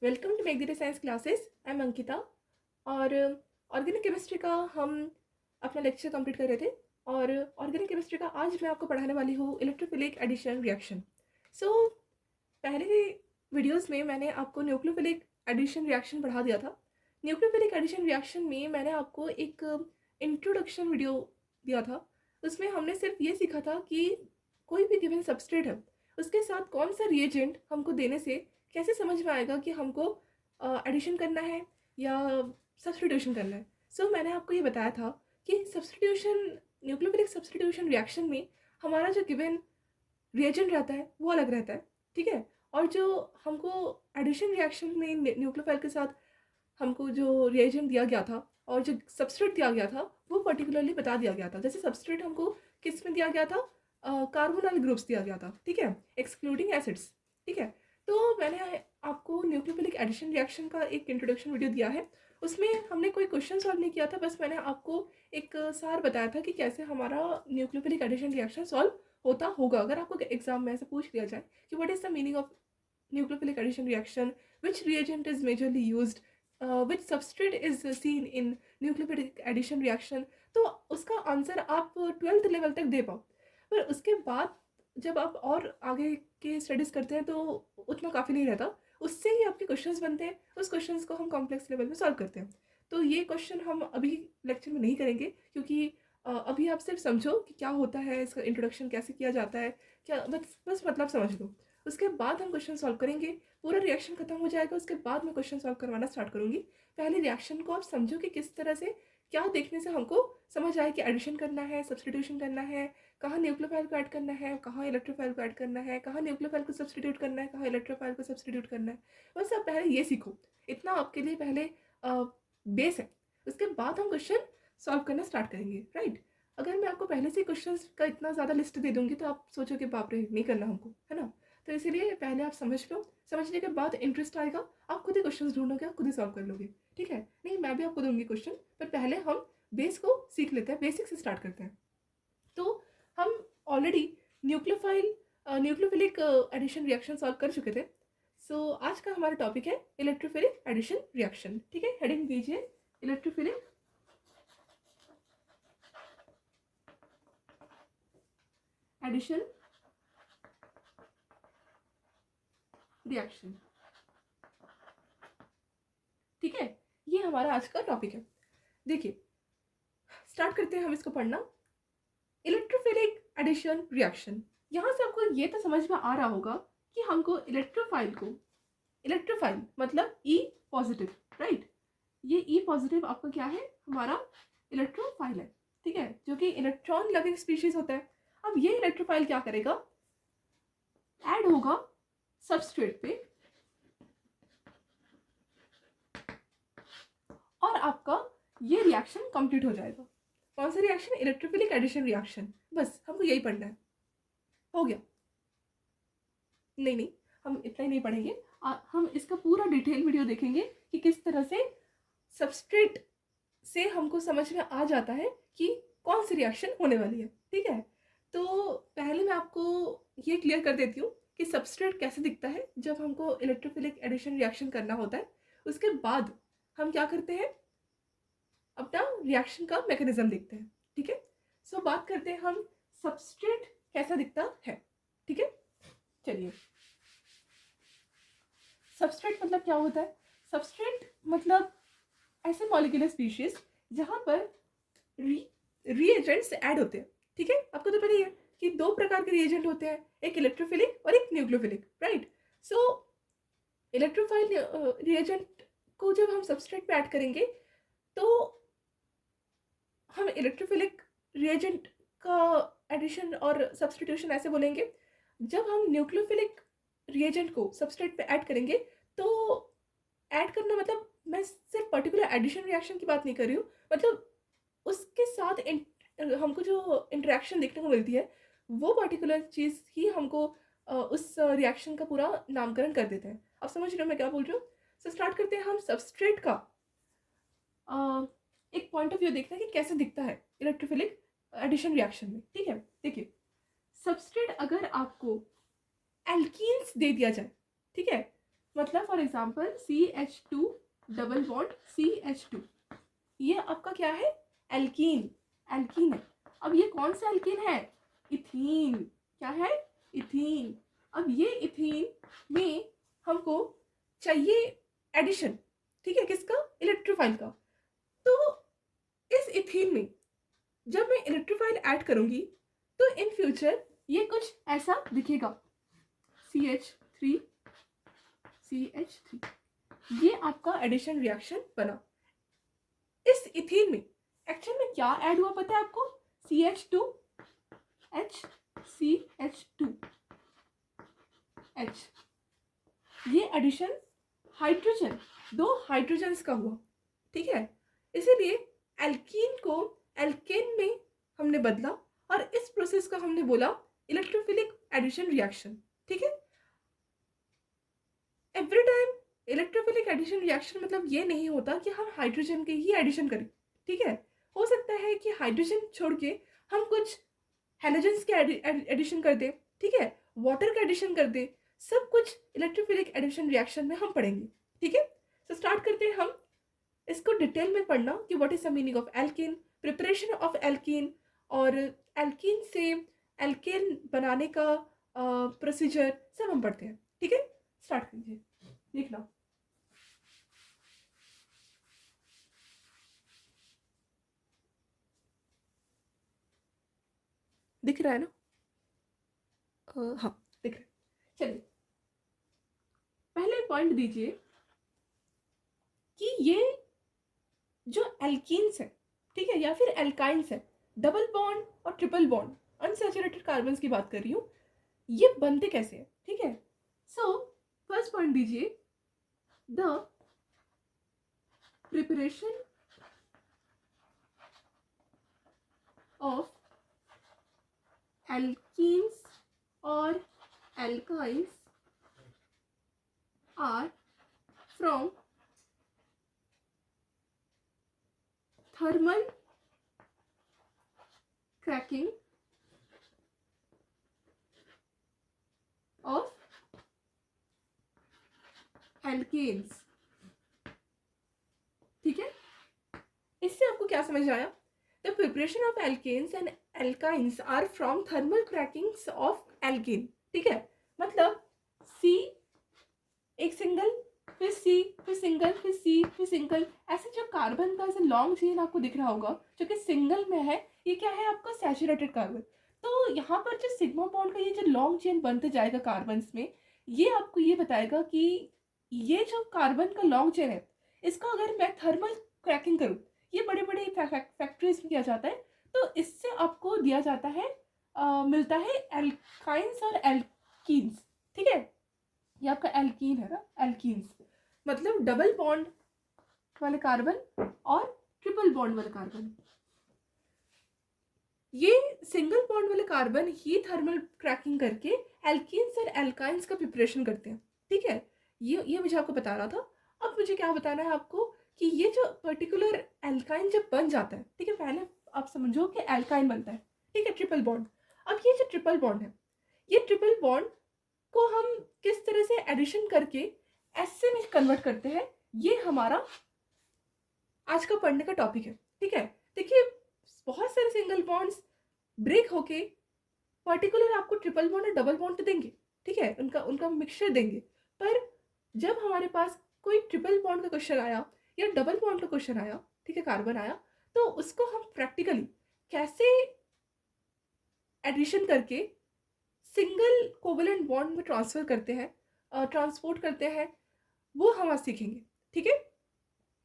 Welcome to make the science classes. I am Ankita और organic chemistry का हम अपना लेक्चर कंप्लीट कर रहे थे और ऑर्गेनिक केमिस्ट्री का आज मैं आपको पढ़ाने वाली हूँ इलेक्ट्रोफिलिक एडिशन रिएक्शन। सो पहले वीडियोस में मैंने आपको न्यूक्लियोफिलिक एडिशन रिएक्शन पढ़ा दिया था। न्यूक्लियोफिलिक एडिशन रिएक्शन में मैंने आपको एक इंट्रोडक्शन वीडियो दिया था। उसमें हमने सिर्फ ये सीखा था कि कोई भी गिवन सबस्ट्रेट है उसके साथ कौन सा रिएजेंट हमको देने से कैसे समझ में आएगा कि हमको एडिशन करना है या सब्सटीट्यूशन करना है। सो मैंने आपको ये बताया था कि सब्सटीट्यूशन न्यूक्लियोफिलिक सब्सटीट्यूशन रिएक्शन में हमारा जो गिवन रिएजेंट रहता है वो अलग रहता है, ठीक है। और जो हमको एडिशन रिएक्शन में न्यूक्लियोफाइल के साथ हमको जो रिएजेंट दिया गया था और जो सबस्ट्रेट दिया गया था वो पर्टिकुलरली बता दिया गया था। जैसे सबस्ट्रेट हमको किस में दिया गया था, कार्बोनाइल ग्रुप्स दिया गया था, ठीक है, एक्सक्लूडिंग एसिड्स, ठीक है। तो मैंने आपको न्यूक्लियोफिलिक एडिशन रिएक्शन का एक इंट्रोडक्शन वीडियो दिया है। उसमें हमने कोई क्वेश्चन सॉल्व नहीं किया था, बस मैंने आपको एक सार बताया था कि कैसे हमारा न्यूक्लियोफिलिक एडिशन रिएक्शन सॉल्व होता होगा। अगर आपको एग्जाम में ऐसे पूछ लिया जाए कि what is the meaning of nucleophilic addition reaction, which reagent is majorly used, which substrate is seen in nucleophilic addition reaction, तो उसका आंसर आप 12th लेवल तक दे पाओ। पर उसके बाद जब आप और आगे के स्टडीज़ करते हैं तो उतना काफ़ी नहीं रहता, उससे ही आपके क्वेश्चंस बनते हैं। उस क्वेश्चंस को हम कॉम्प्लेक्स लेवल में सॉल्व करते हैं। तो ये क्वेश्चन हम अभी लेक्चर में नहीं करेंगे क्योंकि अभी आप सिर्फ समझो कि क्या होता है, इसका इंट्रोडक्शन कैसे किया जाता है, क्या बस मतलब समझ लो। उसके बाद हम क्वेश्चन सॉल्व करेंगे, पूरा रिएक्शन खत्म हो जाएगा, उसके बाद मैं क्वेश्चन सॉल्व करवाना स्टार्ट करूँगी। पहले रिएक्शन को आप समझो कि किस तरह से, क्या देखने से हमको समझ आए कि एडिशन करना है, सब्सटीट्यूशन करना है, कहाँ न्यूक्लियोफाइल को ऐड करना है, कहाँ इलेक्ट्रोफाइल को ऐड करना है, कहाँ न्यूक्लियोफाइल को सब्सटीट्यूट करना है, कहाँ इलेक्ट्रोफाइल को सब्सटीट्यूट करना है। बस आप पहले ये सीखो, इतना आपके लिए पहले बेस है। उसके बाद हम क्वेश्चन सॉल्व करना स्टार्ट करेंगे, राइट। अगर मैं आपको पहले से क्वेश्चन का इतना ज़्यादा लिस्ट दे दूंगी तो आप सोचोगे बाप रे नहीं करना हमको, है ना। तो इसीलिए पहले आप समझ लो, समझने के बाद इंटरेस्ट आएगा, आप खुद ही क्वेश्चन ढूंढोगे, आप खुद ही सॉल्व कर लोगे, ठीक है। नहीं, मैं भी आपको दूंगी क्वेश्चन, पर पहले हम बेस को सीख लेते हैं, बेसिक से स्टार्ट करते हैं। तो हम already nucleophilic addition reaction solve कर चुके थे। सो आज का हमारा टॉपिक है इलेक्ट्रोफिलिक एडिशन रिएक्शन, ठीक है। हेडिंग दीजिए इलेक्ट्रोफिलिक एडिशन रिएक्शन, ठीक है। ये हमारा आज का टॉपिक है। देखिए, स्टार्ट करते हैं हम इसको पढ़ना। इलेक्ट्रोफिलिक एडिशन रिएक्शन, यहाँ से आपको ये तो समझ में आ रहा होगा कि हमको इलेक्ट्रोफाइल मतलब ई पॉजिटिव, राइट। ये ई पॉजिटिव आपका क्या है, हमारा इलेक्ट्रोफाइल है, ठीक है, जो कि इलेक्ट्रॉन लविंग स्पीशीज होता है। अब ये इलेक्ट्रोफाइल क्या करेगा, ऐड होगा सबस्ट्रेट पे और आपका ये रिएक्शन कंप्लीट हो जाएगा। कौन सा रिएक्शन, इलेक्ट्रोफिलिक एडिशन रिएक्शन। बस हमको यही पढ़ना है, हो गया। नहीं, हम इतना ही नहीं पढ़ेंगे, हम इसका पूरा डिटेल वीडियो देखेंगे कि किस तरह से सबस्ट्रेट से हमको समझ में आ जाता है कि कौन सी रिएक्शन होने वाली है, ठीक है। तो पहले मैं आपको ये क्लियर कर देती हूँ कि सबस्ट्रेट कैसे दिखता है जब हमको इलेक्ट्रोफिलिक एडिशन रिएक्शन करना होता है। उसके बाद हम क्या करते हैं, अपना रिएक्शन का मैकेनिज्म देखते हैं, ठीक है। सो बात करते हैं हम सबस्ट्रेट कैसा दिखता है, ठीक है। चलिए, सबस्ट्रेट मतलब क्या होता है, सबस्ट्रेट मतलब ऐसे मॉलिक्यूलर स्पीशीज जहां पर रिएजेंट्स ऐड होते हैं, ठीक है। आपको तो पता ही है कि दो प्रकार के रिएजेंट होते हैं, एक इलेक्ट्रोफिलिक और एक न्यूक्लियोफिलिक, राइट। सो इलेक्ट्रोफाइल रिएजेंट को जब हम सबस्ट्रेट पे ऐड करेंगे तो हम इलेक्ट्रोफिलिक रिएजेंट का एडिशन और सब्सटीट्यूशन ऐसे बोलेंगे। जब हम न्यूक्लियोफिलिक रिएजेंट को सबस्ट्रेट पे ऐड करेंगे तो ऐड करना मतलब मैं सिर्फ पर्टिकुलर एडिशन रिएक्शन की बात नहीं कर रही हूँ, मतलब उसके साथ हमको जो इंटरेक्शन देखने को मिलती है वो पर्टिकुलर चीज़ ही हमको उस रिएक्शन का पूरा नामकरण कर देते हैं। अब समझ रहे हो मैं क्या बोल रही हूँ। सो स्टार्ट करते हैं हम सबस्ट्रेट का एक पॉइंट ऑफ व्यू देखते हैं कि कैसे दिखता है इलेक्ट्रोफिलिक एडिशन रिएक्शन में, ठीक है। देखिए, सबस्ट्रेट अगर आपको एल्कीन्स दे दिया जाए, ठीक है, मतलब for example CH2 double bond CH2, ये आपका क्या है, एल्कीन, एल्कीन है। अब ये कौन सा एल्कीन है, इथीन, क्या है, इथीन। अब ये इथीन में हमको चाहिए एडिशन, ठीक है, किसका, इलेक्ट्रोफाइल का। तो इस इथीन में जब मैं इलेक्ट्रोफाइल ऐड करूंगी तो इन फ्यूचर ये कुछ ऐसा दिखेगा, CH3 CH3, ये आपका एडिशन रिएक्शन बना। इस इथीन में एक्चुअल में क्या ऐड हुआ पता है आपको, CH2H, CH2H, ये एडिशन हाइड्रोजन, दो हाइड्रोजन्स का हुआ, ठीक है। इसीलिए एल्कीन को एल्केन में हमने बदला और इस प्रोसेस का हमने बोला इलेक्ट्रोफिलिक एडिशन रिएक्शन, ठीक है। Every time electrophilic addition reaction मतलब ये नहीं होता कि हम हाइड्रोजन के ही एडिशन करें, ठीक है। हो सकता है कि हाइड्रोजन छोड़ के हम कुछ हैलोजेंस के एडिशन कर दें, ठीक है, वाटर का एडिशन कर दें, सब कुछ इलेक्ट्रोफिलिक एडिशन रिएक्शन में हम पढ़ेंगे, ठीक है। तो स्टार्ट करते हैं हम इसको डिटेल में पढ़ना कि what is the meaning of alkene, preparation of alkene, और एल्कीन से एल्केन बनाने का प्रोसीजर सब हम पढ़ते हैं, ठीक है। स्टार्ट कीजिए, देखना। दिख रहा है ना, हाँ दिख रहा है। चलिए पहले पॉइंट दीजिए कि ये जो एल्कीन्स है, ठीक है, या फिर एल्काइंस है, डबल बॉन्ड और ट्रिपल बॉन्ड अनसैचुरेटेड कार्बन्स की बात कर रही हूँ, ये बनते कैसे हैं, ठीक है। सो फर्स्ट पॉइंट दीजिए, द प्रिपरेशन ऑफ एल्कीन्स और alkynes are from thermal cracking of alkanes, ठीक है। इससे आपको क्या समझ आया, the preparation of alkanes and alkynes are from thermal crackings of alkane, ठीक है। मतलब सी एक सिंगल, फिर सी, फिर सिंगल, फिर सी, फिर सिंगल, ऐसे जो कार्बन का ऐसे लॉन्ग चेन आपको दिख रहा होगा जो कि सिंगल में है, ये क्या है आपका सैचुरेटेड कार्बन। तो यहाँ पर जो सिग्मा बॉन्ड का ये जो लॉन्ग चेन बनते जाएगा कार्बन्स में, ये आपको ये बताएगा कि ये जो कार्बन का लॉन्ग चेन है, इसको अगर मैं थर्मल क्रैकिंग करूँ, ये बड़े बड़े फैक्ट्रीज में किया जाता है, तो इससे आपको दिया जाता है मिलता है एल्काइंस और एल्कीन्स, ठीक है। ये आपका एल्कीन है ना, एल्कीन्स मतलब डबल बॉन्ड वाले कार्बन और ट्रिपल बॉन्ड वाले कार्बन। ये सिंगल बॉन्ड वाले कार्बन ही थर्मल क्रैकिंग करके एल्कीन्स और एल्काइंस का प्रिपरेशन करते हैं, ठीक है। ये मुझे आपको बता रहा था। अब मुझे क्या बताना है आपको कि ये जो पर्टिकुलर एल्काइन जब बन जाता है, ठीक है, पहले आप समझो कि एल्काइन बनता है, ठीक है, ट्रिपल बॉन्ड। अब ये जो ट्रिपल बॉन्ड है, ये ट्रिपल बॉन्ड को हम किस तरह से एडिशन करके एसे में कन्वर्ट करते हैं, ये हमारा आज का पढ़ने का टॉपिक है, ठीक है। देखिए बहुत सारे सिंगल बॉन्ड्स ब्रेक होके पर्टिकुलर आपको ट्रिपल बॉन्ड और डबल बॉन्ड तो देंगे, ठीक है, उनका उनका मिक्सचर देंगे। पर जब हमारे पास कोई ट्रिपल बॉन्ड का क्वेश्चन आया या डबल बॉन्ड का क्वेश्चन आया, ठीक है, कार्बन आया, तो उसको हम प्रैक्टिकली कैसे एडिशन करके सिंगल कोवेलेंट बॉन्ड में ट्रांसफर करते हैं, ट्रांसपोर्ट करते हैं, वो हम आज सीखेंगे, ठीक है।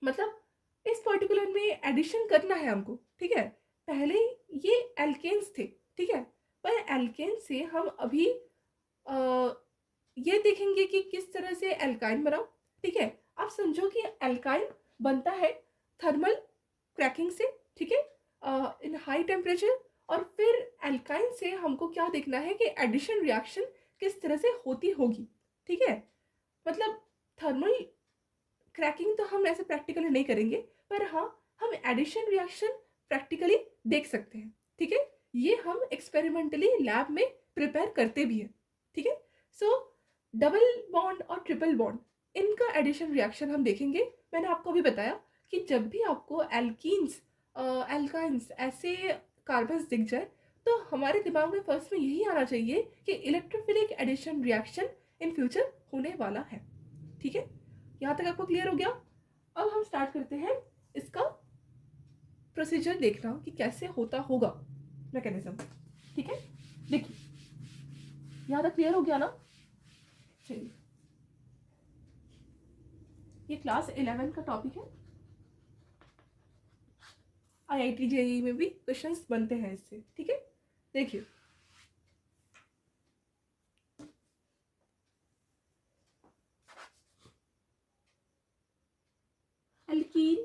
मतलब इस पर्टिकुलर में एडिशन करना है हमको, ठीक है। पहले ये एल्केन्स थे, ठीक है, पर एल्केन से हम अभी ये देखेंगे कि किस तरह से एल्काइन बना, ठीक है। आप समझो कि एल्काइन बनता है थर्मल क्रैकिंग से, ठीक है, इन हाई टेम्परेचर, और फिर एल्काइन से हमको क्या देखना है कि एडिशन रिएक्शन किस तरह से होती होगी, ठीक है। मतलब थर्मल क्रैकिंग तो हम ऐसे प्रैक्टिकली नहीं करेंगे, पर हाँ हम एडिशन रिएक्शन प्रैक्टिकली देख सकते हैं, ठीक है। ये हम एक्सपेरिमेंटली लैब में प्रिपेयर करते भी हैं, ठीक है। सो डबल बॉन्ड और ट्रिपल बॉन्ड इनका एडिशन रिएक्शन हम देखेंगे। मैंने आपको अभी बताया कि जब भी आपको एल्कीन्स एल्काइंस ऐसे कार्बन्स दिख जाए तो हमारे दिमाग में फर्स्ट में यही आना चाहिए कि electrophilic addition reaction in future होने वाला है। ठीक है, यहाँ तक आपको क्लियर हो गया। अब हम स्टार्ट करते हैं इसका प्रोसीजर देखना कि कैसे होता होगा मैकेनिज्म। ठीक है, देखिए यहाँ तक क्लियर हो गया ना। चलिए, ये क्लास 11 का टॉपिक है। IIT JEE में भी क्वेश्चंस बनते हैं इससे। ठीक है, देखिए एल्कीन,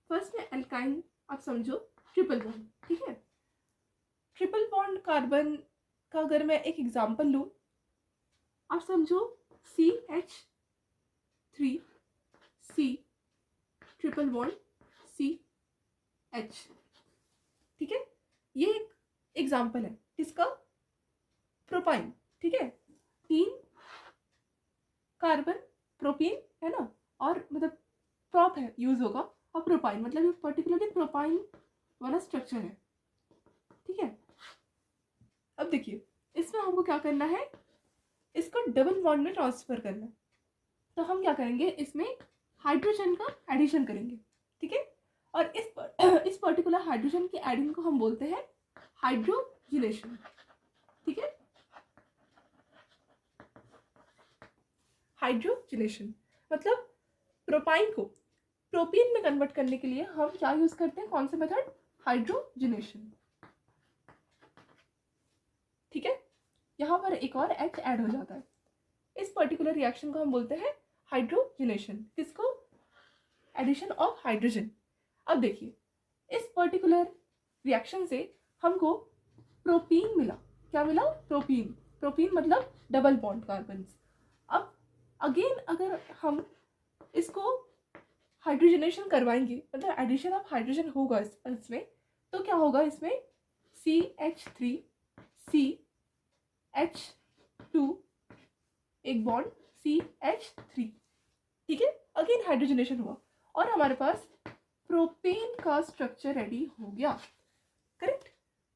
फर्स्ट में एल्काइन आप समझो ट्रिपल बॉन्ड। ठीक है, ट्रिपल बॉन्ड कार्बन का अगर मैं एक एग्जांपल लूं, आप समझो CH3C ट्रिपल बॉन्ड CH। ठीक है, ये एक एग्जांपल है किसका, प्रोपाइन। ठीक है, 3 कार्बन प्रोपीन है ना, और मतलब प्रोप है यूज होगा, और प्रोपाइन मतलब ये पर्टिकुलरली प्रोपाइन वाला स्ट्रक्चर है। ठीक है, अब देखिए इसमें हमको क्या करना है, इसको डबल बॉन्ड में ट्रांसफर करना है। तो हम क्या करेंगे, इसमें हाइड्रोजन का एडिशन करेंगे। ठीक है, और इस पर्टिकुलर हाइड्रोजन की एडिंग को हम बोलते हैं हाइड्रोजिनेशन। ठीक है, हाइड्रोजिनेशन मतलब प्रोपाइन को प्रोपीन में कन्वर्ट करने के लिए हम क्या यूज करते हैं, कौन सा मेथड, हाइड्रोजिनेशन। ठीक है, यहाँ पर एक और H ऐड हो जाता है। इस पर्टिकुलर रिएक्शन को हम बोलते हैं हाइड्रोजिनेशन। किसको, एडिशन ऑफ हाइड्रोजन। अब देखिए इस पर्टिकुलर रिएक्शन से हमको प्रोपीन मिला। क्या मिला, प्रोपीन। प्रोपीन मतलब डबल बॉन्ड कार्बन। अब अगेन अगर हम इसको हाइड्रोजनेशन करवाएंगे, मतलब एडिशन ऑफ हाइड्रोजन होगा इसमें, तो क्या होगा, इसमें CH3CH2 एक बॉन्ड CH3। ठीक है, अगेन हाइड्रोजनेशन हुआ और हमारे पास प्रोपेन का स्ट्रक्चर रेडी हो गया। करेक्ट।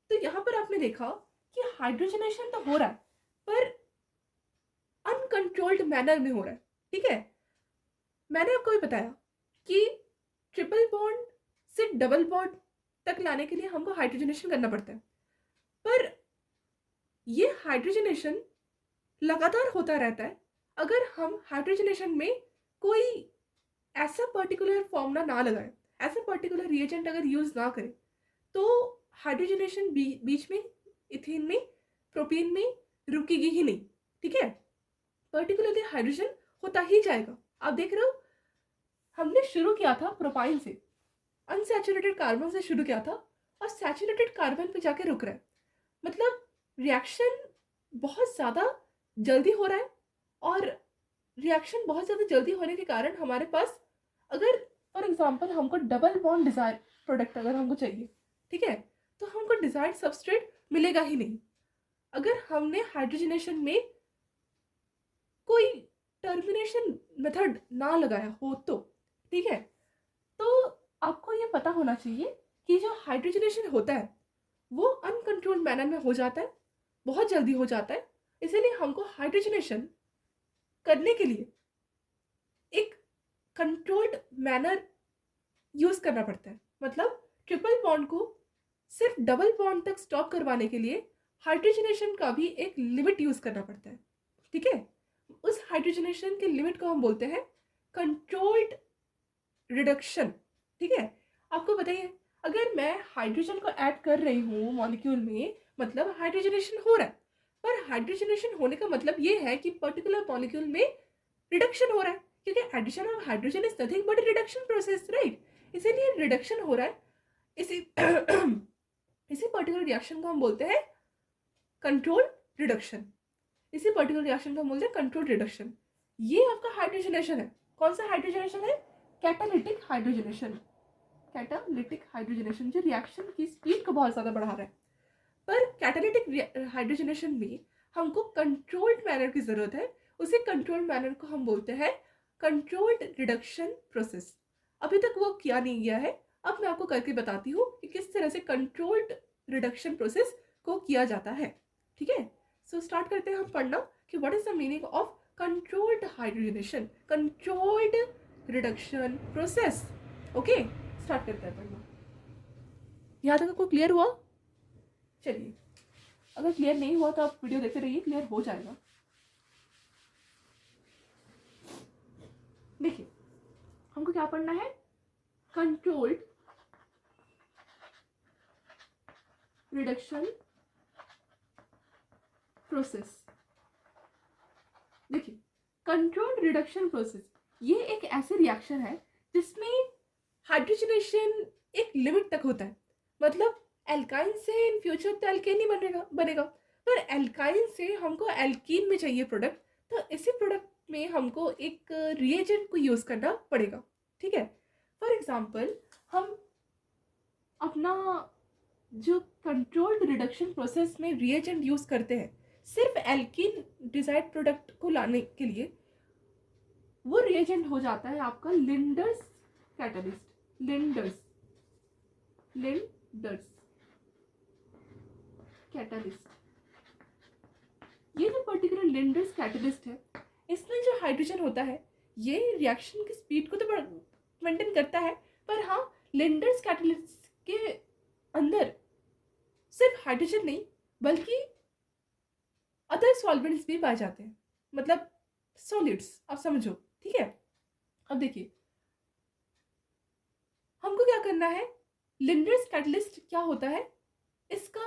तो यहाँ पर आपने देखा कि हाइड्रोजनेशन तो हो रहा है पर अनकंट्रोल्ड मैनर में हो रहा है। ठीक है, मैंने आपको भी बताया कि ट्रिपल बॉन्ड से डबल बॉन्ड तक लाने के लिए हमको हाइड्रोजनेशन करना पड़ता है, पर ये हाइड्रोजनेशन लगातार होता रहता है अगर हम हाइड्रोजनेशन में कोई ऐसा पर्टिकुलर फॉर्मूला ना लगाए, ऐसा पर्टिकुलर रिएजेंट अगर यूज ना करें, तो हाइड्रोजनेशन बीच में इथेन में प्रोपीन में रुकेगी ही नहीं। ठीक है, पर्टिकुलरली हाइड्रोजन होता ही जाएगा। आप देख रहे हो हमने शुरू किया था प्रोपाइन से, अनसैचुरेटेड कार्बन से शुरू किया था और सैचुरेटेड कार्बन पे जाके रुक रहा है। मतलब रिएक्शन बहुत ज़्यादा जल्दी हो रहा है और रिएक्शन बहुत ज़्यादा जल्दी होने के कारण हमारे पास अगर फॉर एग्जांपल हमको डबल बॉन्ड डिजायर प्रोडक्ट अगर हमको चाहिए, ठीक है, तो हमको डिजायर्ड सबस्ट्रेट मिलेगा ही नहीं अगर हमने हाइड्रोजनेशन में कोई टर्मिनेशन मेथड ना लगाया हो तो। ठीक है, तो आपको ये पता होना चाहिए कि जो हाइड्रोजनेशन होता है वो अनकंट्रोल्ड मैनर में हो जाता है, बहुत जल्दी हो जाता है। इसीलिए हमको हाइड्रोजनेशन करने के लिए एक कंट्रोल्ड मैनर यूज करना पड़ता है। मतलब ट्रिपल बॉन्ड को सिर्फ डबल बॉन्ड तक स्टॉप करवाने के लिए हाइड्रोजनेशन का भी एक लिमिट यूज करना पड़ता है। ठीक है, उस हाइड्रोजनेशन के लिमिट को हम बोलते हैं कंट्रोल्ड रिडक्शन। ठीक है, आपको बताइए अगर मैं हाइड्रोजन को ऐड कर रही हूँ मॉलिक्यूल में, मतलब हाइड्रोजनेशन हो रहा है, पर हाइड्रोजनेशन होने का मतलब ये है कि पर्टिकुलर मॉलिक्यूल में रिडक्शन हो रहा है, क्योंकि addition of hydrogen is nothing but reduction process, right. इसीलिए रिडक्शन हो रहा है। इसी इसी पर्टिकुलर रिएक्शन को हम बोलते हैं कंट्रोल रिडक्शन। इसी पर्टिकुलर रिएक्शन को हम बोलते हैं कंट्रोल रिडक्शन। ये आपका हाइड्रोजनेशन है। कौन सा हाइड्रोजनेशन है, कैटालिटिक हाइड्रोजनेशन। कैटालिटिक हाइड्रोजनेशन जो रिएक्शन की स्पीड को बहुत ज़्यादा बढ़ा रहा है। पर कैटालिटिक हाइड्रोजनेशन में हमको कंट्रोल्ड मैनर की ज़रूरत है, उसी कंट्रोल्ड मैनर को हम बोलते हैं कंट्रोल्ड रिडक्शन प्रोसेस। अभी तक वो किया नहीं गया है, अब मैं आपको करके बताती हूँ कि किस तरह से कंट्रोल्ड रिडक्शन प्रोसेस को किया जाता है। ठीक है, सो स्टार्ट करते हैं हम पढ़ना कि what is the meaning of controlled hydrogenation, controlled reduction process. Okay, start करते हैं पढ़ना। यहाँ तक आपको क्लियर हुआ? चलिए, अगर क्लियर नहीं हुआ तो आप वीडियो देखते रहिए, क्लियर हो जाएगा। देखिए, हमको क्या पढ़ना है? Controlled reduction process. देखिए, कंट्रोल्ड रिडक्शन प्रोसेस ये एक ऐसे रिएक्शन है जिसमें हाइड्रोजनेशन एक लिमिट तक होता है। मतलब एल्काइन से इन फ्यूचर तो एल्केन ही बनेगा, पर एल्काइन से हमको एल्कीन में चाहिए प्रोडक्ट, तो इसी प्रोडक्ट में हमको एक रिएजेंट को यूज़ करना पड़ेगा। ठीक है, फॉर एग्जांपल हम अपना जो कंट्रोल्ड रिडक्शन प्रोसेस में रिएजेंट यूज़ करते हैं सिर्फ एल्कीन डिजायर्ड प्रोडक्ट को लाने के लिए, वो रिएजेंट हो जाता है आपका लिंडर्स कैटलिस्ट। लिंडर्स कैटलिस्ट, ये जो पर्टिकुलर लिंडर्स कैटलिस्ट है, इसमें जो हाइड्रोजन होता है ये रिएक्शन की स्पीड को तो मेंटेन करता है, पर हाँ, लिंडर्स कैटलिस्ट के अंदर सिर्फ हाइड्रोजन नहीं बल्कि अदर सॉल्वेंट्स भी पाए जाते हैं, मतलब सॉलिड्स, आप समझो। ठीक है, अब देखिए हमको क्या करना है, लिंडर्स कैटलिस्ट क्या होता है इसका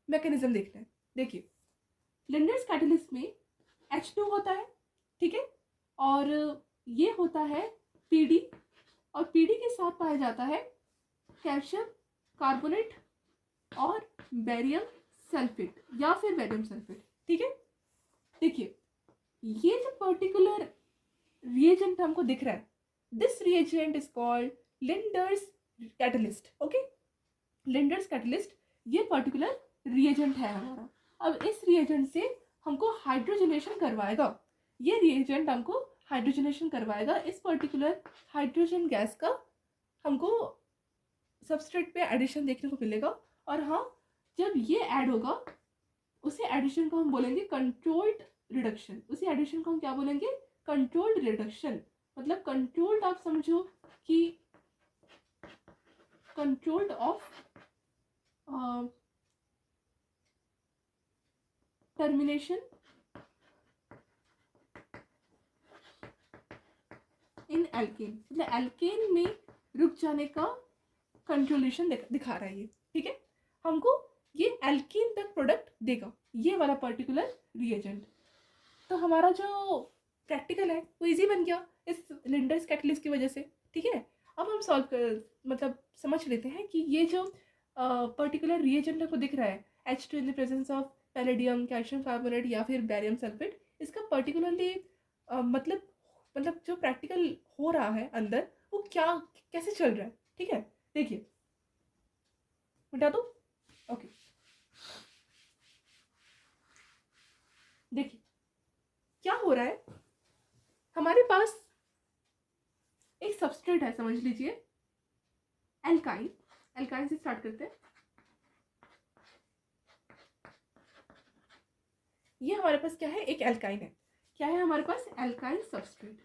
मैकेनिज्म देखना है। देखिए, लिंडर्स कैटलिस्ट में H2 होता है, ठीक है, और ये होता है PD, और PD के साथ पाया जाता है कैल्शियम कार्बोनेट और बेरियम सल्फेट या फिर बेरियम सल्फेट। ठीक है, देखिए ये जो पर्टिकुलर रिएजेंट हमको दिख रहा है, this reagent is called Lindlar's catalyst. Okay, Lindlar's catalyst ये पर्टिकुलर रिएजेंट है हमारा। अब इस रिएजेंट से हमको हाइड्रोजनेशन करवाएगा, ये रिएजेंट हमको हाइड्रोजनेशन करवाएगा। इस पर्टिकुलर हाइड्रोजन गैस का हमको सबस्ट्रेट पे एडिशन देखने को मिलेगा, और हाँ, जब ये ऐड होगा उसी एडिशन को हम बोलेंगे कंट्रोल्ड रिडक्शन। उसी एडिशन को हम क्या बोलेंगे? Controlled reduction. मतलब कंट्रोल्ड, आप समझो कि controlled of termination in alkane, मतलब एल्केन में रुक जाने का कंट्रोलेशन दिखा रहा है ये। ठीक है, हमको ये एल्कीन तक प्रोडक्ट देगा ये वाला पर्टिकुलर रिएजेंट। तो हमारा जो प्रैक्टिकल है वो इजी बन गया इस लिंडर्स कैटलिस्ट की वजह से। ठीक है, अब हम सॉल्व कर मतलब समझ लेते हैं कि ये जो पर्टिकुलर रिएजेंट हमको दिख रहा है H2 in the presence of palladium, calcium carbonate या फिर बेरियम सल्फेट, इसका पर्टिकुलरली मतलब जो प्रैक्टिकल हो रहा है अंदर वो क्या कैसे चल रहा है। ठीक है, देखिए मिटा दो। ओके, देखिए क्या हो रहा है, हमारे पास एक सबस्ट्रेट है, समझ लीजिए एल्काइन। एल्काइन से स्टार्ट करते हैं। ये हमारे पास क्या है? एक एल्काइन है। क्या है हमारे पास? Alkyne substrate.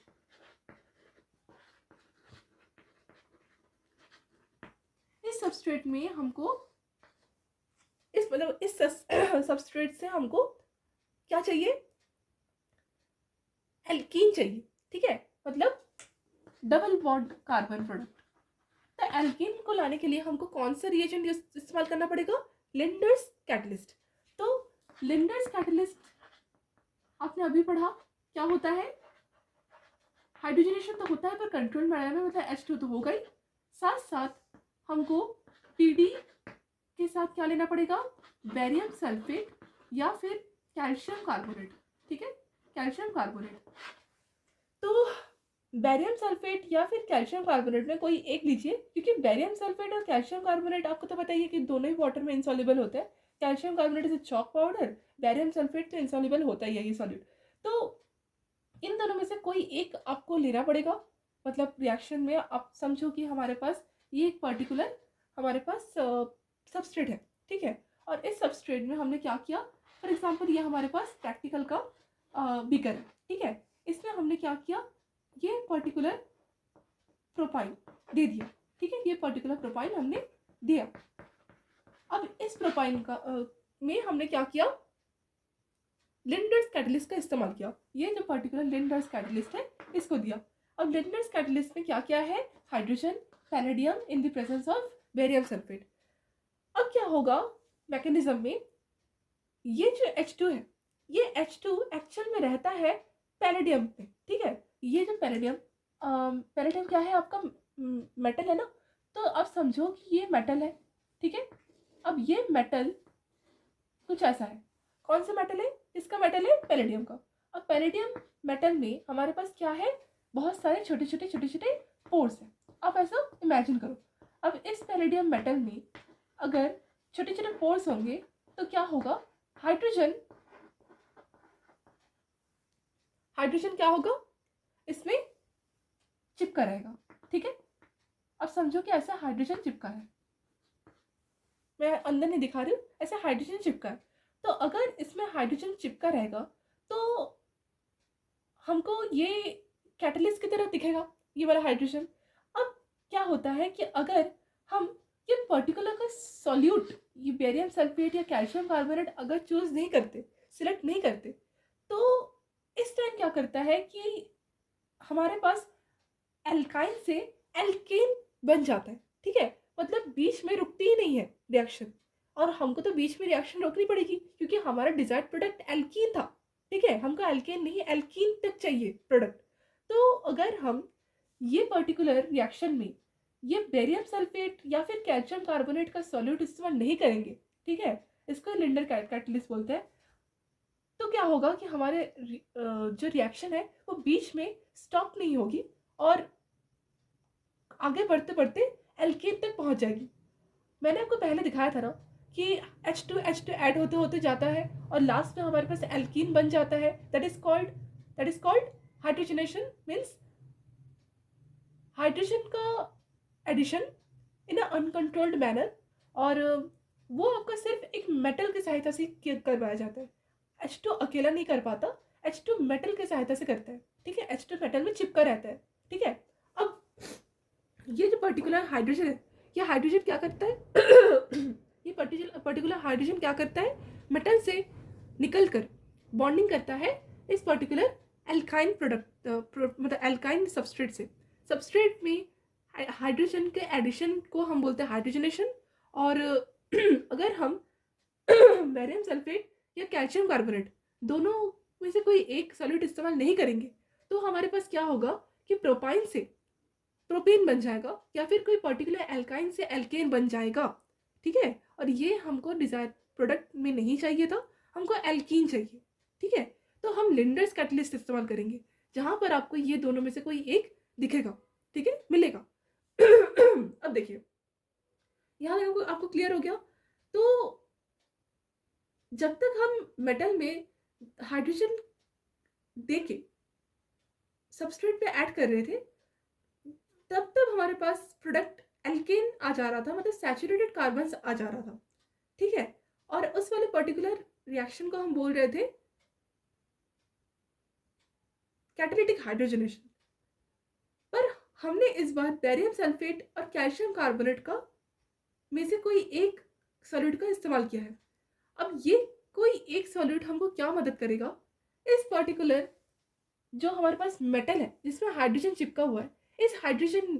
इस सबस्ट्रेट में हमको इस सबस्ट्रेट से हमको क्या चाहिए? एल्कीन चाहिए। ठीक है, मतलब डबल बॉन्ड कार्बन प्रोडक्ट। तो एल्कीन को लाने के लिए हमको कौन सा रिएजेंट इस्तेमाल करना पड़ेगा? लिंडर्स कैटलिस्ट। तो लिंडर्स कैटलिस्ट आपने अभी पढ़ा क्या होता है? हाइड्रोजनेशन तो होता है पर कंट्रोल मैनर में, मतलब H2 तो होगा ही, साथ साथ हमको PD के साथ क्या लेना पड़ेगा? बेरियम सल्फेट या फिर कैल्शियम कार्बोनेट। ठीक है, कैल्शियम कार्बोनेट। तो बेरियम सल्फेट या फिर कैल्शियम कार्बोनेट में कोई एक लीजिए, क्योंकि बेरियम सल्फेट और कैल्शियम कार्बोनेट आपको तो पता ही है कि दोनों ही वाटर में इंसॉल्युबल होते हैं। Calcium carbonate is chalk powder, barium sulphate तो इंसॉल्युबल होता ही है ये सॉल्यूट। तो इन दोनों में से कोई एक आपको लेना पड़ेगा। मतलब रिएक्शन में आप समझो कि हमारे पास ये एक पर्टिकुलर हमारे पास सबस्ट्रेट है, ठीक है, और इस सबस्ट्रेट में हमने क्या किया, फॉर एग्जांपल ये हमारे पास प्रैक्टिकल का बीकर है, ठीक है, इसमें हमने क्या किया, ये पर्टिकुलर प्रोपाइन दे दिया, ठीक है, ये पर्टिकुलर प्रोपाइन हमने दिया। अब इस प्रोपाइन का में हमने क्या किया, लिंडर्स कैटलिस्ट का इस्तेमाल किया। ये जो पर्टिकुलर लिंडर्स कैटलिस्ट है इसको दिया। अब लिंडर्स कैटलिस्ट में क्या क्या है, hydrogen, palladium in the presence of barium sulphate. अब क्या होगा मैकेनिज्म में, ये जो H2 है, ये H2 एक्चुअल में रहता है पैलेडियम पे, ठीक है, ये जो पैलेडियम क्या है आपका, मेटल है ना, तो अब समझो कि ये मेटल है, ठीक है। अब ये मेटल कुछ ऐसा है, कौन सा मेटल है, इसका मेटल है पैलेडियम का। अब पैलेडियम मेटल में हमारे पास क्या है, बहुत सारे छोटे छोटे पोर्स हैं। आप ऐसा इमेजिन करो, अब इस पैलेडियम मेटल में अगर छोटे छोटे पोर्स होंगे तो क्या होगा, हाइड्रोजन क्या होगा, इसमें चिपका रहेगा, ठीक है। अब समझो कि ऐसा हाइड्रोजन चिपका है, मैं अंदर नहीं दिखा रही हूँ, ऐसा हाइड्रोजन चिपका है। तो अगर इसमें हाइड्रोजन चिपका रहेगा तो हमको ये कैटलिस्ट की तरह दिखेगा, ये वाला हाइड्रोजन। अब क्या होता है कि अगर हम ये पर्टिकुलर का सॉल्यूट, ये बेरियम सल्फेट या कैल्शियम कार्बोनेट अगर चूज नहीं करते, सिलेक्ट नहीं करते, तो इस टाइम क्या करता है कि हमारे पास एल्काइन से एल्केन बन जाता है, ठीक है, मतलब बीच में रुकती ही नहीं है रिएक्शन, और हमको तो बीच में रिएक्शन रोकनी पड़ेगी क्योंकि हमारा डिजायर्ड प्रोडक्ट एल्कीन था, ठीक है, हमको एल्केन नहीं एल्कीन तक चाहिए प्रोडक्ट। तो अगर हम ये पर्टिकुलर रिएक्शन में ये बेरियम सल्फेट या फिर कैल्शियम कार्बोनेट का सॉल्यूट इस्तेमाल नहीं करेंगे, ठीक है, इसको लिंडर कैटलिस्ट बोलते हैं, तो क्या होगा कि हमारे जो रिएक्शन है वो बीच में स्टॉप नहीं होगी और आगे बढ़ते बढ़ते एल्केन तक पहुंच जाएगी। मैंने आपको पहले दिखाया था ना कि H2 ऐड होते होते जाता है और लास्ट में हमारे पास एल्कीन बन जाता है, that is called hydrogenation, means hydrogen का addition in a uncontrolled manner, और वो आपका सिर्फ एक मेटल की सहायता से करवाया जाता है। H2 अकेला नहीं कर पाता, H2 मेटल की सहायता से करता है, ठीक है, H2 मेटल में चिपका रहता है, ठीक है। अब ये जो पर्टिकुलर हाइड्रोजन है, ये हाइड्रोजन क्या करता है ये पर्टिकुलर हाइड्रोजन क्या करता है, मेटल से निकलकर बॉन्डिंग करता है इस पर्टिकुलर एल्काइन प्रोडक्ट मतलब एल्काइन सबस्ट्रेट में हाइड्रोजन के एडिशन को हम बोलते हैं हाइड्रोजनेशन। और अगर हम बेरियम सल्फेट या कैल्शियम कार्बोनेट दोनों में से कोई एक सॉल्यूट इस्तेमाल नहीं करेंगे तो हमारे पास क्या होगा कि प्रोपाइन से प्रोपेन बन जाएगा या फिर कोई पर्टिकुलर एल्काइन से एल्केन बन जाएगा, ठीक है, और ये हमको डिजायर प्रोडक्ट में नहीं चाहिए था, हमको एल्कीन चाहिए, ठीक है। तो हम लिंडर्स कैटलिस्ट इस्तेमाल करेंगे जहां पर आपको ये दोनों में से कोई एक दिखेगा, ठीक है, मिलेगा। अब देखिए यहाँ आपको क्लियर हो गया। तो जब तक हम मेटल में हाइड्रोजन देके सबस्ट्रेट पे ऐड कर रहे थे तब हमारे पास प्रोडक्ट एल्केन आ जा रहा था, मतलब सैचुरेटेड कार्बन आ जा रहा था, ठीक है, और उस वाले पर्टिकुलर रिएक्शन को हम बोल रहे थे कैटालिटिक हाइड्रोजनेशन। पर हमने इस बार बेरियम सल्फेट और कैल्शियम कार्बोनेट का में से कोई एक सॉल्यूट का इस्तेमाल किया है। अब ये कोई एक सॉल्यूट हमको क्या मदद करेगा, इस पर्टिकुलर जो हमारे पास मेटल है जिसमें हाइड्रोजन चिपका हुआ है, इस हाइड्रोजन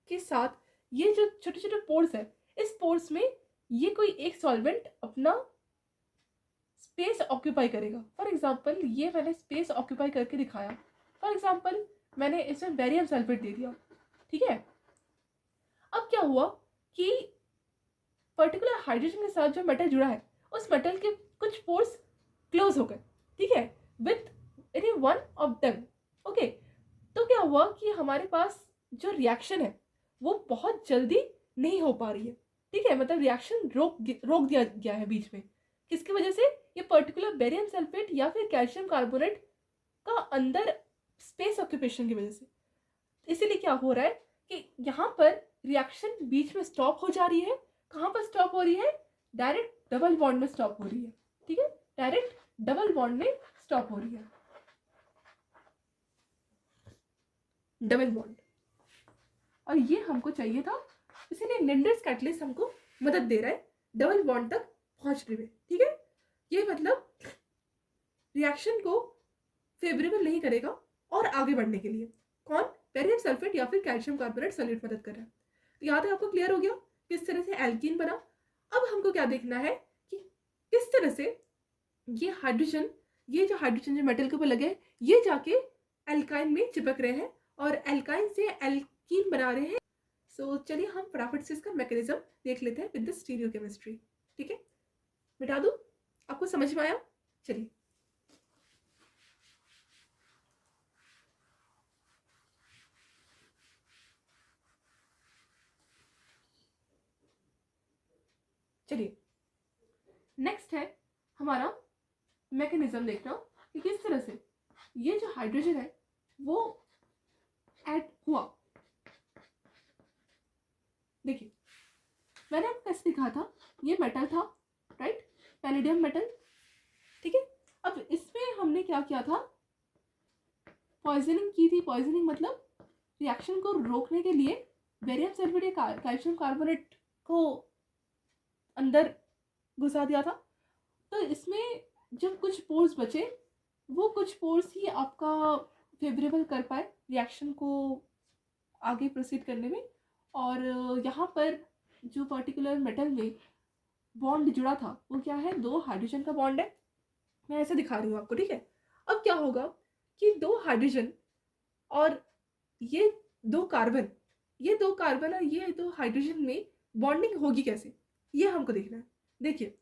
के साथ ये जो छोटे छोटे पोर्स है, इस पोर्स में ये कोई एक सॉल्वेंट अपना स्पेस ऑक्यूपाई करेगा। फॉर एग्जांपल ये मैंने स्पेस ऑक्यूपाई करके दिखाया, फॉर एग्जांपल मैंने इसमें बेरियम सल्फेट दे दिया, ठीक है। अब क्या हुआ कि पर्टिकुलर हाइड्रोजन के साथ जो मेटल जुड़ा है उस मेटल के कुछ पोर्स क्लोज हो गए, ठीक है, with any one of them, okay. तो क्या हुआ कि हमारे पास जो रिएक्शन है वो बहुत जल्दी नहीं हो पा रही है, ठीक है, मतलब रिएक्शन रोक दिया गया है बीच में। किसकी वजह से? ये पर्टिकुलर बेरियम सल्फेट या फिर कैल्शियम कार्बोनेट का अंदर स्पेस ऑक्यूपेशन की वजह से। इसीलिए क्या हो रहा है कि यहाँ पर रिएक्शन बीच में स्टॉप हो जा रही है। कहाँ पर स्टॉप हो रही है? डायरेक्ट डबल बॉन्ड में स्टॉप हो रही है। ठीक है, डायरेक्ट डबल बॉन्ड में स्टॉप हो रही है, डबल बॉन्ड। और ये हमको चाहिए था, इसीलिए लिंडर्स कैटलिस्ट हमको मदद दे रहा है डबल बॉन्ड तक पहुंचने में। ठीक है, ये मतलब रिएक्शन को फेवरेबल नहीं करेगा और आगे बढ़ने के लिए कौन? बेरियम सल्फेट या फिर कैल्शियम कार्बोनेट सॉल्यूट मदद कर रहा है। तो यहाँ तक आपको क्लियर हो गया किस तरह से एल्कीन बना। अब हमको क्या देखना है कि किस तरह से ये हाइड्रोजन, ये जो हाइड्रोजन जो मेटल के ऊपर लगे हैं, ये जाके एल्काइन में चिपक रहे हैं और एल्काइन से एल्कीन बना रहे हैं। सो चलिए हम फटाफट से इसका मैकेनिज्म देख लेते हैं विद द स्टीरियोकेमिस्ट्री। ठीक है, मिटा दूं? आपको समझ में आया? चलिए, चलिए नेक्स्ट है हमारा मैकेनिज्म देखना कि किस तरह से ये जो हाइड्रोजन है वो ऐड हुआ। देखिए, मैंने आपको कैसे दिखा था, ये मेटल था, राइट, पैलेडियम मेटल। ठीक है, अब इसमें हमने क्या किया था? पॉइजनिंग की थी। पॉइजनिंग मतलब रिएक्शन को रोकने के लिए बेरियम सल्फेट या कैल्शियम कार्बोनेट को अंदर घुसा दिया था। तो इसमें जब कुछ पोर्स बचे, वो कुछ पोर्स ही आपका फेवरेबल कर पाए रिएक्शन को आगे प्रोसीड करने में। और यहाँ पर जो पर्टिकुलर मेटल में बॉन्ड जुड़ा था वो क्या है? दो हाइड्रोजन का बॉन्ड है। मैं ऐसे दिखा रही हूँ आपको। ठीक है, अब क्या होगा कि दो हाइड्रोजन और ये दो कार्बन, ये दो कार्बन और ये दो हाइड्रोजन में बॉन्डिंग होगी कैसे, ये हमको देखना है। देखिए,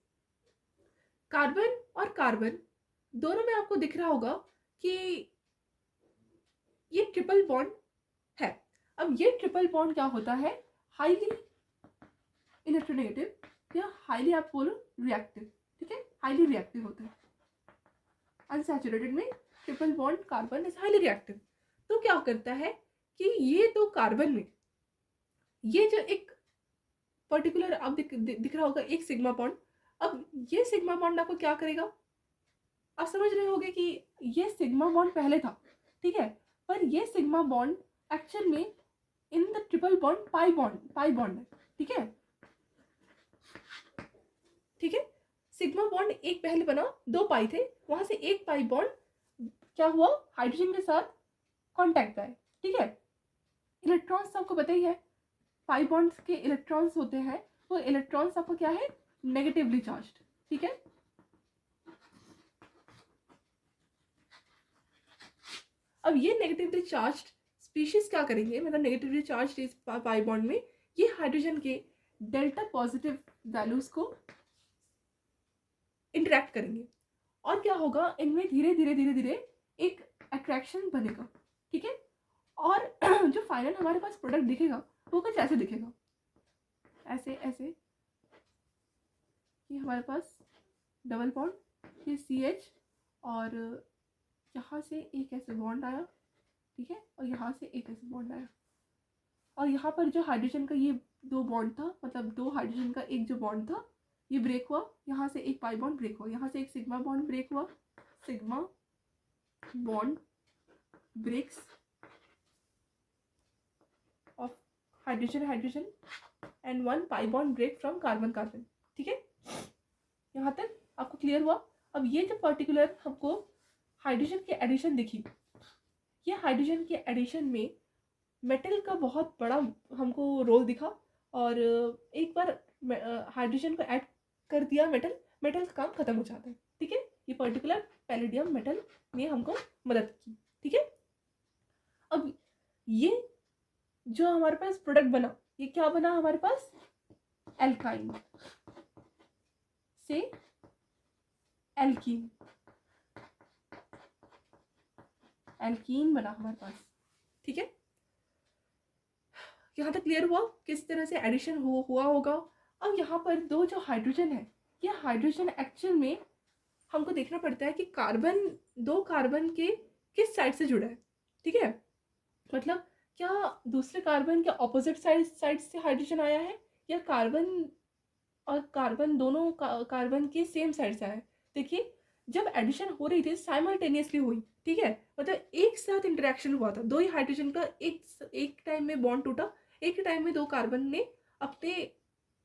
कार्बन और कार्बन दोनों में आपको दिख रहा होगा कि ये ट्रिपल बॉन्ड है। अब ये ट्रिपल बॉन्ड क्या होता है? हाईली इलेक्ट्रोनेगेटिव या हाईली आप बोलो रिएक्टिव। ठीक है, हाईली रिएक्टिव होता है। अनसैचुरेटेड में triple bond carbon is highly reactive. तो क्या करता है कि ये दो कार्बन में ये जो एक पर्टिकुलर अब दिख रहा होगा एक सिग्मा बॉन्ड। अब ये सिग्मा बॉन्ड आपको क्या करेगा? आप समझ रहे होगे कि ये सिग्मा बॉन्ड पहले था, ठीक है, पर ये सिग्मा बॉन्ड एक्चुअल में in the triple bond pi bond है। ठीक है, ठीक है, सिग्मा बॉन्ड एक पहले बना, दो पाई थे, वहां से एक पाई बॉन्ड क्या हुआ? हाइड्रोजन के साथ कांटेक्ट आए। ठीक है, इलेक्ट्रॉन्स आपको पता ही है, पाई बॉन्ड्स के इलेक्ट्रॉन्स होते हैं, वो इलेक्ट्रॉन्स आपको क्या है? Negatively charged. ठीक है, अब ये नेगेटिवली चार्ज्ड स्पीशीज क्या करेंगे, मतलब नेगेटिवली चार्ज्ड इस पाई बॉन्ड में ये हाइड्रोजन के डेल्टा पॉजिटिव वैल्यूज को इंटरेक्ट करेंगे और क्या होगा? इनमें धीरे धीरे धीरे धीरे एक अट्रैक्शन बनेगा। ठीक है, और जो फाइनल हमारे पास प्रोडक्ट दिखेगा वो कुछ ऐसे दिखेगा, ऐसे ऐसे। ये हमारे पास डबल बॉन्ड, ये CH, और यहाँ से एक ऐसे बॉन्ड आया, ठीक है, और यहाँ से एक ऐसे बॉन्ड आया, और यहाँ पर जो हाइड्रोजन का ये दो बॉन्ड था, मतलब दो हाइड्रोजन का एक जो बॉन्ड था, ये ब्रेक हुआ, यहाँ से एक पाई बॉन्ड ब्रेक हुआ, यहाँ से एक सिग्मा बॉन्ड ब्रेक हुआ, sigma bond breaks of hydrogen and one pi bond break from carbon. ठीक है, यहाँ तक आपको क्लियर हुआ? अब ये जो पर्टिकुलर हमको हाइड्रोजन की एडिशन दिखी, ये हाइड्रोजन के एडिशन में मेटल का बहुत बड़ा हमको रोल दिखा, और एक बार हाइड्रोजन को ऐड कर दिया मेटल का काम खत्म हो जाता है। ठीक है, ये पर्टिकुलर पैलेडियम मेटल ने हमको मदद की। ठीक है, अब ये जो हमारे पास प्रोडक्ट बना, ये क्या बना हमारे पास? एल्काइन से एल्कीन, एल्कीन बना हमारे पास। ठीक है, यहाँ तक क्लियर हुआ किस तरह से एडिशन हुआ होगा अब यहाँ पर दो जो हाइड्रोजन है, ये हाइड्रोजन एक्चुअल में हमको देखना पड़ता है कि कार्बन, दो कार्बन के किस साइड से जुड़ा है, ठीक है। मतलब क्या दूसरे कार्बन के ऑपोजिट साइड से हाइड्रोजन आया है, या कार्बन और कार्बन दोनों कार्बन के सेम साइड से आया है। देखिए जब एडिशन हो रही थी साइमल्टेनियसली हुई, ठीक है, मतलब एक साथ इंटरेक्शन हुआ था, दो ही हाइड्रोजन का एक टाइम में बॉन्ड टूटा, एक टाइम में दो कार्बन ने अपने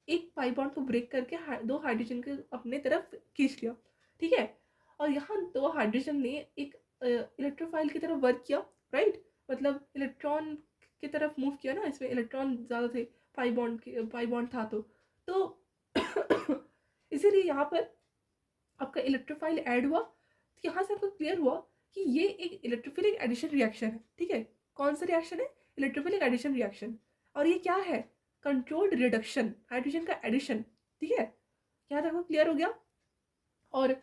एक पाई बॉन्ड को ब्रेक करके दो हाइड्रोजन को अपने तरफ खींच लिया, ठीक है। और यहाँ दो हाइड्रोजन ने एक इलेक्ट्रोफाइल की तरफ वर्क किया, राइट, मतलब इलेक्ट्रॉन की तरफ मूव किया ना, इसमें इलेक्ट्रॉन ज़्यादा थे, पाई बॉन्ड था तो इसीलिए यहाँ पर आपका इलेक्ट्रोफाइल ऐड हुआ। तो यहाँ से आपको क्लियर हुआ कि ये एक इलेक्ट्रोफिलिक एडिशन रिएक्शन है, ठीक है। कौन सा रिएक्शन है? Electrophilic addition reaction. और ये क्या है? कंट्रोल्ड रिडक्शन, हाइड्रोजन का एडिशन, ठीक है। यहाँ तक आपको क्लियर हो गया। और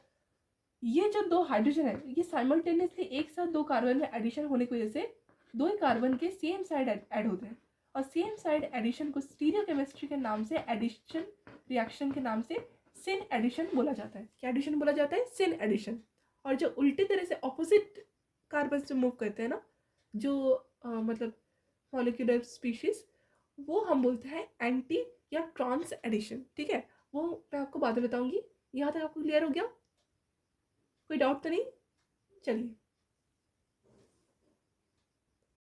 ये जो दो हाइड्रोजन है, ये साइमल्टेनियसली एक साथ दो कार्बन में एडिशन होने की वजह से दो ही कार्बन के सेम साइड ऐड होते हैं, और सेम साइड एडिशन को स्टीरियोकेमिस्ट्री के नाम से, एडिशन रिएक्शन के नाम से सिन एडिशन बोला जाता है। क्या एडिशन बोला जाता है? Syn addition. और जो उल्टी तरह से ऑपोजिट कार्बन से मूव करते हैं ना, जो मतलब मॉलिक्यूलर स्पीशीज, वो हम बोलते हैं एंटी या ट्रांस एडिशन, ठीक है। वो मैं आपको बाद में बताऊंगी। यहाँ तक आपको क्लियर हो गया? कोई डाउट तो नहीं? चलिए।